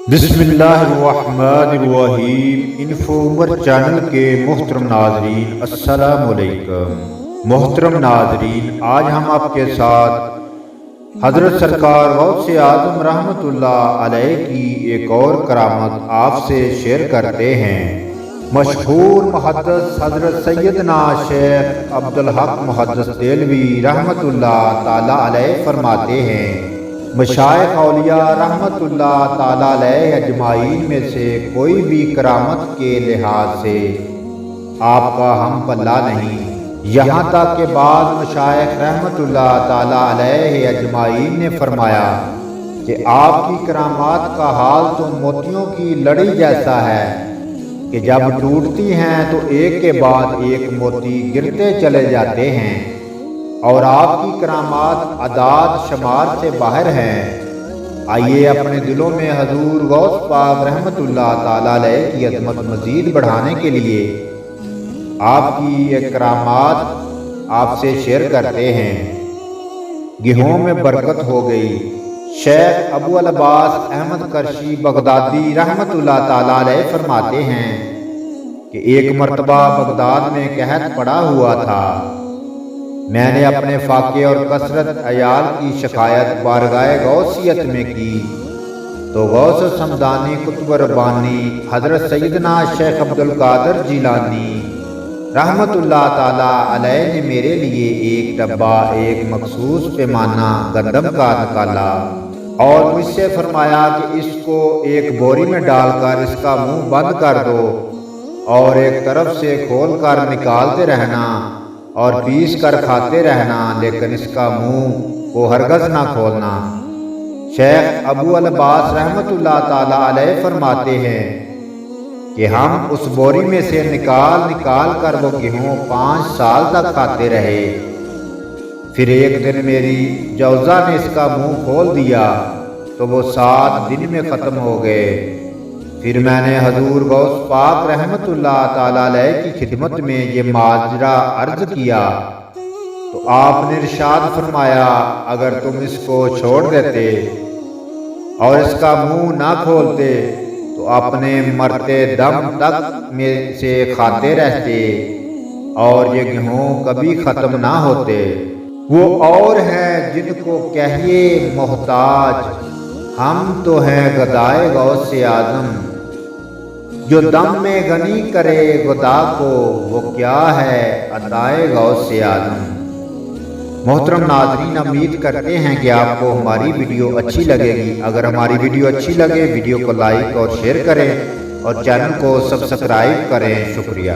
बिस्मिल्लाहिर्रहमानिर्रहीम। Info Umar channel के मोहतरम नाजरीन, अस्सलाम वालेकुम। मोहतरम नाजरीन, आज हम आपके साथ हजरत सरकार गौसे आजम रहमतुल्लाह अलैह की एक और करामत आपसे शेयर करते हैं। मशहूर मुहद्दिस हजरत सैयदना शेख अब्दुल हक मुहद्दिस देलवी रहमतुल्लाह ताला अलैह फरमाते हैं, मशाइख औलिया रहमतुल्लाह ताला अलैह अजमाइन में से कोई भी करामत के लिहाज से आपका हम पल्ला नहीं। यहाँ तक के बाद मशाइख रहमतुल्लाह ताला अलैह अजमाइन ने फरमाया कि आपकी करामात का हाल तो मोतियों की लड़ी जैसा है कि जब टूटती हैं तो एक के बाद एक मोती गिरते चले जाते हैं, और आपकी करामात अदाद शमार से बाहर हैं। आइए अपने दिलों में हजूर गौस पाक रहमतुल्लाह ताला अलैह की अज़मत मज़ीद बढ़ाने के लिए आपकी ये करामात आपसे शेयर करते हैं। गेहूं में बरकत हो गई। शेख अबू अल अब्बास अहमद करशी बगदादी रहमतुल्लाह ताला अलैह फरमाते हैं कि एक मर्तबा बगदाद में कहत पड़ा हुआ था। मैंने अपने फाके और कसरत अयाल की शिकायत बारगाह गौसियत में की तो गौस समदानी कुतुब रब्बानी हजरत सैयदना शेख अब्दुल कादिर जिलानी रहमतुल्लाह ताला अलैह ने मेरे लिए एक डब्बा एक मखसूस पैमाना गंदम का निकाला और मुझसे फरमाया कि इसको एक बोरी में डालकर इसका मुंह बंद कर दो और एक तरफ से खोल कर निकालते रहना और पीस कर खाते रहना, लेकिन इसका मुंह को हरगज ना खोलना। शेख अबू अल अब्बास रहमतुल्लाह ताला अलैह फरमाते हैं कि हम उस बोरी में से निकाल कर वो गेहूं 5 साल तक खाते रहे। फिर एक दिन मेरी जौजा ने इसका मुंह खोल दिया तो वो 7 दिन में ख़त्म हो गए। फिर मैंने हजूर गौस पाक रहमतुल्लाह ताला अलैह की खिदमत में ये माजरा अर्ज किया तो आपने इरशाद फरमाया, अगर तुम इसको छोड़ देते और इसका मुंह ना खोलते तो अपने मरते दम तक में से खाते रहते और ये गेहूं कभी ख़त्म ना होते। वो और हैं जिनको कहिए मोहताज, हम तो हैं गदाए गौसे आजम। जो दम में गनी करे खुदा को, वो क्या है अताए गौसे आजम। मोहतरम नाज़रीन, उम्मीद करते हैं कि आपको हमारी वीडियो अच्छी लगेगी। अगर हमारी वीडियो अच्छी लगे वीडियो को लाइक और शेयर करें और चैनल को सब्सक्राइब करें। शुक्रिया।